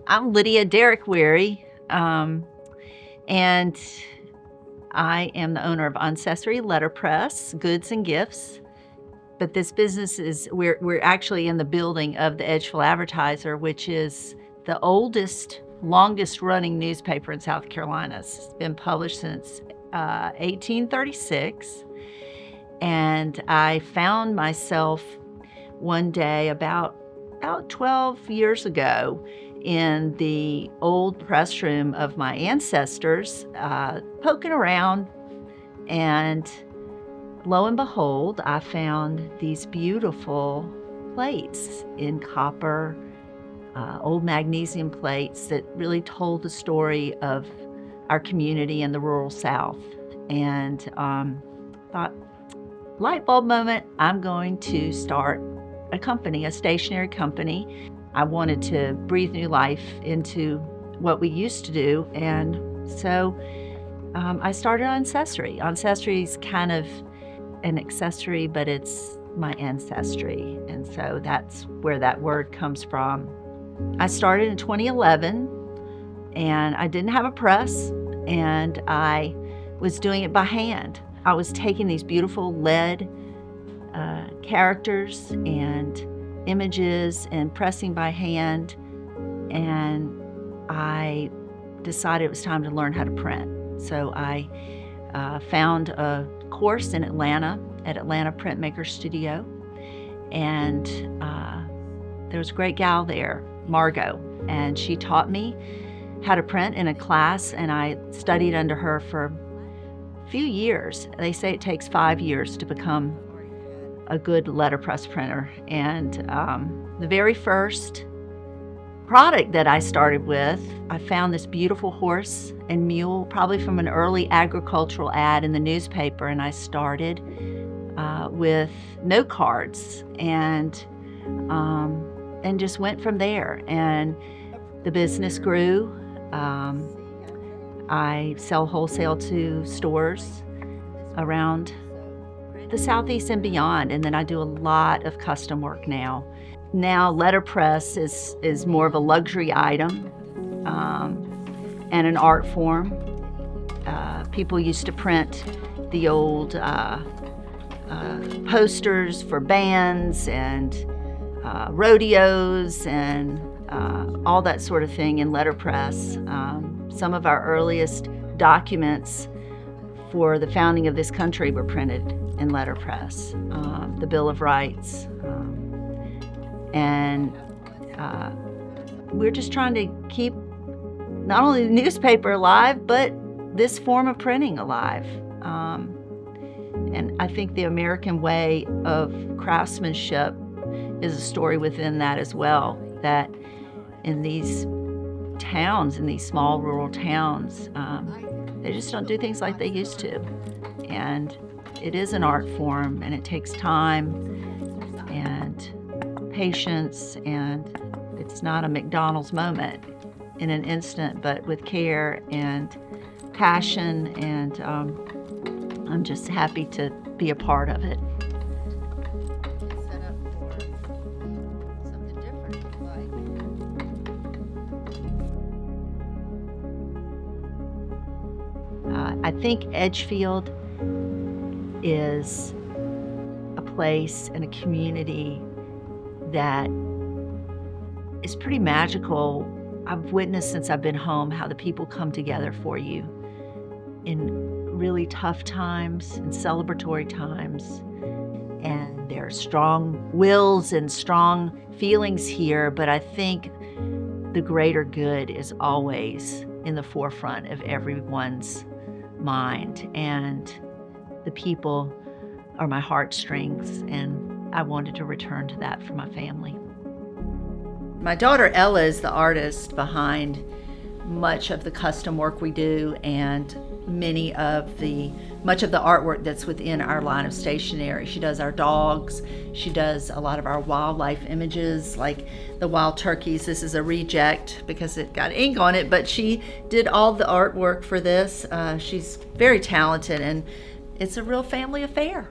I'm Lydia Derrick Weary, and I am the owner of Ancestry Letterpress, Goods and Gifts. But this business is, we're actually in the building of the Edgefield Advertiser, which is the oldest, longest running newspaper in South Carolina. It's been published since 1836. And I found myself one day about 12 years ago in the old press room of my ancestors, poking around, and lo and behold, I found these beautiful plates in copper, old magnesium plates that really told the story of our community in the rural South. And thought, light bulb moment, I'm going to start a company, a stationery company. I wanted to breathe new life into what we used to do, and so I started Ancestry. Ancestry is kind of an accessory, but it's my ancestry, and so that's where that word comes from. I started in 2011, and I didn't have a press, and I was doing it by hand. I was taking these beautiful lead characters and images and pressing by hand, and I decided it was time to learn how to print. So I found a course in Atlanta at Atlanta Printmaker Studio, and there was a great gal there, Margot, and she taught me how to print in a class, and I studied under her for a few years. They say it takes 5 years to become a good letterpress printer. And the very first product that I started with, I found this beautiful horse and mule, probably from an early agricultural ad in the newspaper, and I started with note cards and just went from there. And the business grew. I sell wholesale to stores around the Southeast and beyond, and then I do a lot of custom work now. Now letterpress is more of a luxury item and an art form. People used to print the old posters for bands and rodeos and all that sort of thing in letterpress. Some of our earliest documents for the founding of this country were printed in letterpress, the Bill of Rights. And we're just trying to keep not only the newspaper alive, but this form of printing alive. And I think the American way of craftsmanship is a story within that as well, that in these towns, in these small rural towns, they just don't do things like they used to. And it is an art form, and it takes time and patience, and it's not a McDonald's moment in an instant, but with care and passion, and I'm just happy to be a part of it. Set up for something different, like I think Edgefield is a place and a community that is pretty magical. I've witnessed since I've been home how the people come together for you in really tough times and celebratory times. And there are strong wills and strong feelings here, but I think the greater good is always in the forefront of everyone's mind. And the people are my heartstrings, and I wanted to return to that for my family. My daughter Ella is the artist behind much of the custom work we do and much of the artwork that's within our line of stationery. She does our dogs. She does a lot of our wildlife images, like the wild turkeys. This is a reject because it got ink on it, but she did all the artwork for this. She's very talented, and it's a real family affair.